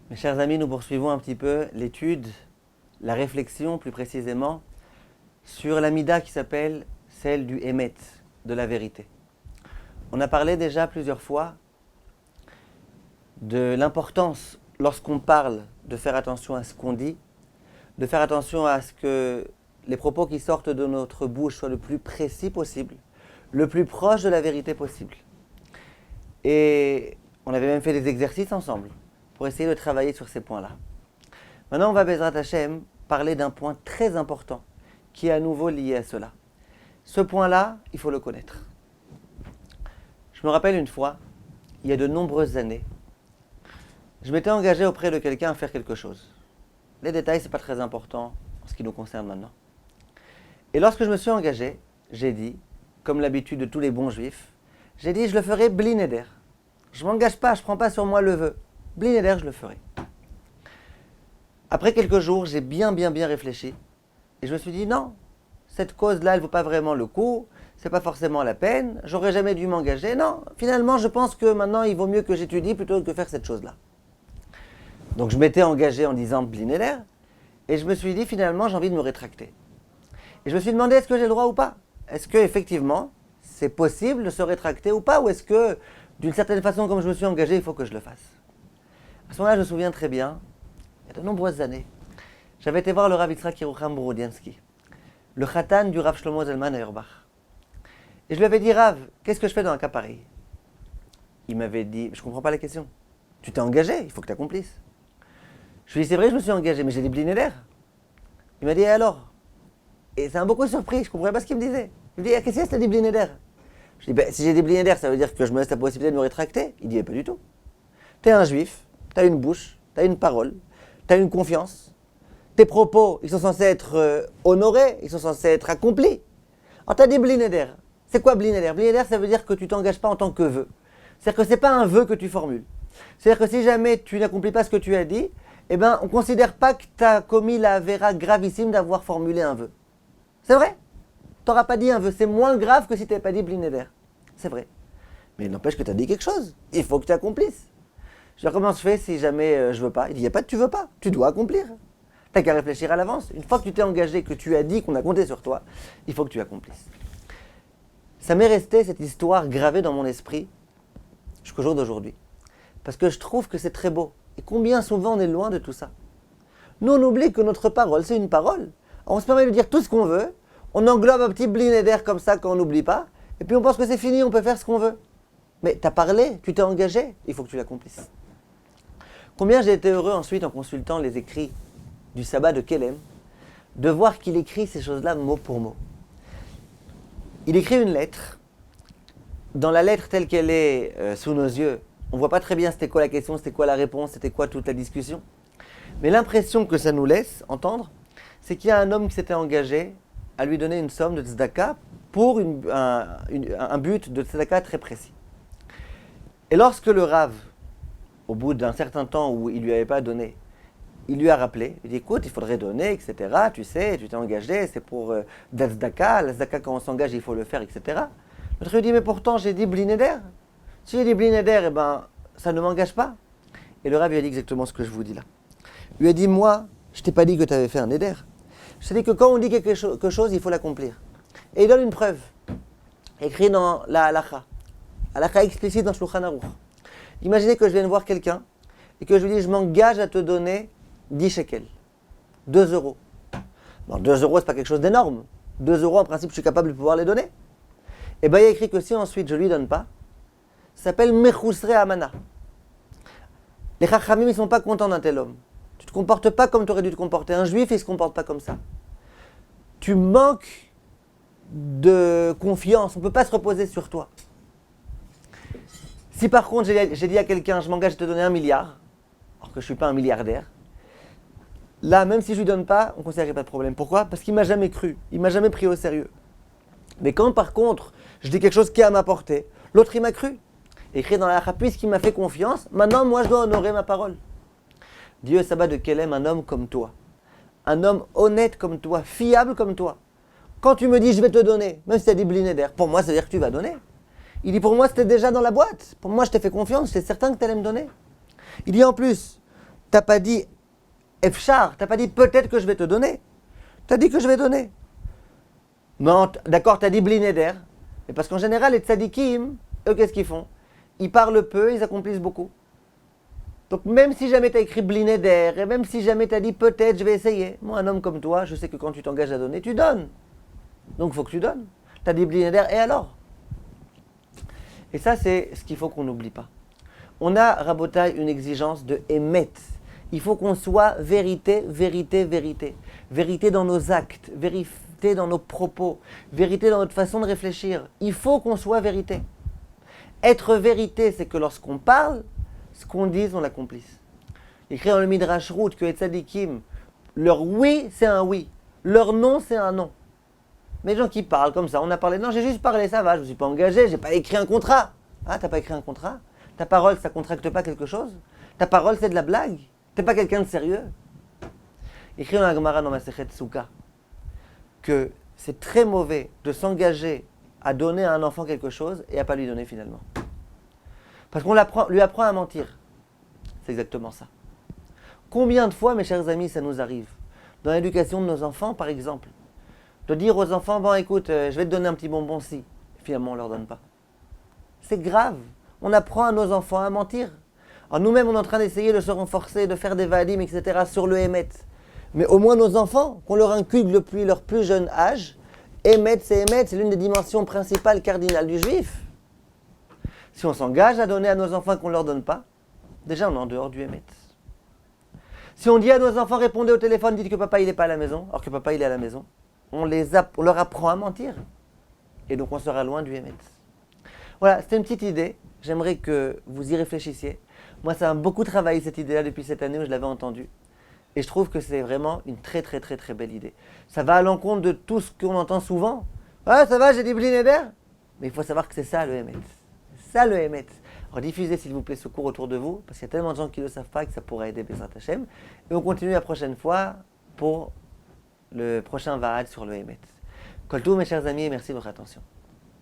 Mes chers amis, nous poursuivons un petit peu l'étude, la réflexion plus précisément, sur la mida qui s'appelle celle du Emet, de la vérité. On a parlé déjà plusieurs fois de l'importance, lorsqu'on parle, de faire attention à ce qu'on dit, de faire attention à ce que les propos qui sortent de notre bouche soient le plus précis possible, le plus proche de la vérité possible. Et on avait même fait des exercices ensemble pour essayer de travailler sur ces points-là. Maintenant, on va, Bezrat Hashem, parler d'un point très important qui est à nouveau lié à cela. Ce point-là, il faut le connaître. Je me rappelle une fois, il y a de nombreuses années, je m'étais engagé auprès de quelqu'un à faire quelque chose. Les détails, ce n'est pas très important en ce qui nous concerne maintenant. Et lorsque je me suis engagé, j'ai dit, comme l'habitude de tous les bons juifs, j'ai dit, je le ferai bli neder. Je ne m'engage pas, je ne prends pas sur moi le vœu. Bli neder, je le ferai. Après quelques jours, j'ai bien réfléchi. Et je me suis dit, non, cette cause-là, elle ne vaut pas vraiment le coup. C'est pas forcément la peine. J'aurais jamais dû m'engager. Non, finalement, je pense que maintenant, il vaut mieux que j'étudie plutôt que faire cette chose-là. Donc, je m'étais engagé en disant bli neder. Et je me suis dit, finalement, j'ai envie de me rétracter. Et je me suis demandé, est-ce que j'ai le droit ou pas? Est-ce qu'effectivement, c'est possible de se rétracter ou pas? Ou est-ce que, d'une certaine façon, comme je me suis engagé, il faut que je le fasse? À ce moment-là, je me souviens très bien, il y a de nombreuses années, j'avais été voir le Rav Yitzhak Yerucham Borodyansky, le Khatan du Rav Shlomo Zalman Auerbach. Et je lui avais dit, Rav, qu'est-ce que je fais dans un cas pareil? Il m'avait dit, je ne comprends pas la question. Tu t'es engagé, il faut que tu accomplisses. Je lui ai dit, c'est vrai, je me suis engagé, mais j'ai des bli neder. Il m'a dit, et alors? Et ça m'a beaucoup surpris, je ne comprenais pas ce qu'il me disait. Il me dit, qu'est-ce que c'est, t'as des bli neder? Je lui ai dit, si j'ai des bli neder, ça veut dire que je me laisse la possibilité de me rétracter? Il dit, pas du tout. Tu es un juif, tu as une bouche, tu as une parole, tu as une confiance. Tes propos, ils sont censés être honorés, ils sont censés être accomplis. Alors tu as des bli neder. C'est quoi bli neder? Bli neder, ça veut dire que tu ne t'engages pas en tant que vœu. C'est-à-dire que ce n'est pas un vœu que tu formules. C'est-à-dire que si jamais tu n'accomplis pas ce que tu as dit, eh ben, on ne considère pas que tu as commis la véra gravissime d'avoir formulé un vœu. C'est vrai. Tu n'auras pas dit un vœu. C'est moins grave que si tu n'avais pas dit bli neder. C'est vrai. Mais il n'empêche que tu as dit quelque chose. Il faut que tu accomplisses. Je dis, comment je fais si jamais je veux pas? Il dit, il n'y a pas de tu veux pas. Tu dois accomplir. Tu n'as qu'à réfléchir à l'avance. Une fois que tu t'es engagé, que tu as dit qu'on a compté sur toi, il faut que tu accomplisses. Ça m'est resté cette histoire gravée dans mon esprit jusqu'au jour d'aujourd'hui. Parce que je trouve que c'est très beau. Et combien souvent on est loin de tout ça. Nous, on oublie que notre parole, c'est une parole. On se permet de dire tout ce qu'on veut. On englobe un petit bli neder comme ça quand on n'oublie pas. Et puis on pense que c'est fini, on peut faire ce qu'on veut. Mais tu as parlé, tu t'es engagé, il faut que tu l'accomplisses. Combien j'ai été heureux ensuite en consultant les écrits du sabbat de Kelem, de voir qu'il écrit ces choses-là mot pour mot. Il écrit une lettre. Dans la lettre telle qu'elle est sous nos yeux, on ne voit pas très bien c'était quoi la question, c'était quoi la réponse, c'était quoi toute la discussion. Mais l'impression que ça nous laisse entendre, c'est qu'il y a un homme qui s'était engagé à lui donner une somme de tzedaka pour un but de tzedaka très précis. Et lorsque le Rav, au bout d'un certain temps où il ne lui avait pas donné, il lui a rappelé, il dit écoute, il faudrait donner, etc. Tu sais, tu t'es engagé, c'est pour la tzedaka, quand on s'engage, il faut le faire, etc. L'autre lui dit mais pourtant j'ai dit bli neder. Si j'ai dit bli neder, eh ben, ça ne m'engage pas. Et le Rav lui a dit exactement ce que je vous dis là. Il lui a dit moi, je t'ai pas dit que tu avais fait un neder. Je t'ai dit que quand on dit quelque chose, il faut l'accomplir. Et il donne une preuve, écrit dans la halakha. Halakha explicite dans Shulchan Aruch. Imaginez que je vienne voir quelqu'un et que je lui dis je m'engage à te donner 10 shekels, 2 euros. Bon, 2 euros, ce n'est pas quelque chose d'énorme. 2 euros, en principe, je suis capable de pouvoir les donner. Et bien, il y a écrit que si ensuite je ne lui donne pas, ça s'appelle Mechusre Amana. Les Chachamim, ils ne sont pas contents d'un tel homme. Tu ne te comportes pas comme tu aurais dû te comporter. Un juif, il ne se comporte pas comme ça. Tu manques de confiance. On ne peut pas se reposer sur toi. Si par contre, j'ai dit à quelqu'un, je m'engage à te donner 1 milliard, alors que je ne suis pas un milliardaire, là, même si je ne lui donne pas, on ne considère qu'il n'y a pas de problème. Pourquoi? Parce qu'il ne m'a jamais cru. Il ne m'a jamais pris au sérieux. Mais quand, par contre, je dis quelque chose qui est à ma portée, l'autre, il m'a cru. Écrit dans la halakha, puisqu'il m'a fait confiance, maintenant, moi, je dois honorer ma parole. Dieu, sabbat de Kelem, un homme comme toi. Un homme honnête comme toi, fiable comme toi. Quand tu me dis, je vais te donner, même si tu as dit bli neder, pour moi, ça veut dire que tu vas donner. Il dit, pour moi, c'était déjà dans la boîte. Pour moi, je t'ai fait confiance, j'étais certain que tu allais me donner. Il dit, en plus, T'as pas dit Efchar, t'as pas dit peut-être que je vais te donner. T'as dit que je vais donner. Non, d'accord, t'as dit Blineder. Mais parce qu'en général, les tzadikim, eux, qu'est-ce qu'ils font? Ils parlent peu, ils accomplissent beaucoup. Donc même si jamais t'as écrit Blineder, et même si jamais t'as dit peut-être je vais essayer, moi un homme comme toi, je sais que quand tu t'engages à donner, tu donnes. Donc il faut que tu donnes. T'as dit Blineder, et alors? Et ça, c'est ce qu'il faut qu'on n'oublie pas. On a, Rabotai, une exigence de émet. Il faut qu'on soit vérité, vérité, vérité. Vérité dans nos actes, vérité dans nos propos, vérité dans notre façon de réfléchir. Il faut qu'on soit vérité. Être vérité, c'est que lorsqu'on parle, ce qu'on dit, on l'accomplisse. Il écrit dans le Midrash Rout que les tzadikim, leur oui, c'est un oui. Leur non, c'est un non. Mais les gens qui parlent comme ça, on a parlé, non, j'ai juste parlé, ça va, je ne me suis pas engagé, j'ai pas écrit un contrat. Ah, t'as pas écrit un contrat? Ta parole, ça contracte pas quelque chose? Ta parole, c'est de la blague? T'es pas quelqu'un de sérieux? Il écrit dans la Gemara dans Masechet Souka que c'est très mauvais de s'engager à donner à un enfant quelque chose et à pas lui donner finalement. Parce qu'on lui apprend à mentir. C'est exactement ça. Combien de fois, mes chers amis, ça nous arrive, dans l'éducation de nos enfants, par exemple, de dire aux enfants, bon écoute, je vais te donner un petit bonbon si. Finalement, on ne leur donne pas. C'est grave. On apprend à nos enfants à mentir. Alors nous-mêmes, on est en train d'essayer de se renforcer, de faire des vadim, etc. sur le émet. Mais au moins nos enfants, qu'on leur inculque depuis leur plus jeune âge, émet, c'est l'une des dimensions principales cardinales du juif. Si on s'engage à donner à nos enfants qu'on ne leur donne pas, déjà on est en dehors du émet. Si on dit à nos enfants, répondez au téléphone, dites que papa il n'est pas à la maison, alors que papa il est à la maison, on leur apprend à mentir. Et donc on sera loin du émet. Voilà, c'était une petite idée. J'aimerais que vous y réfléchissiez. Moi, ça m'a beaucoup travaillé cette idée-là depuis cette année où je l'avais entendue. Et je trouve que c'est vraiment une très très très très belle idée. Ça va à l'encontre de tout ce qu'on entend souvent. Ah, ça va, j'ai dit Blinéder. Mais il faut savoir que c'est ça le Hémet. C'est ça le Hémet. Alors diffusez s'il vous plaît ce cours autour de vous, parce qu'il y a tellement de gens qui ne le savent pas que ça pourrait aider Bezrat Hashem. Et on continue la prochaine fois pour le prochain Vaad sur le Hémet. Kol Tov, mes chers amis, et merci de votre attention.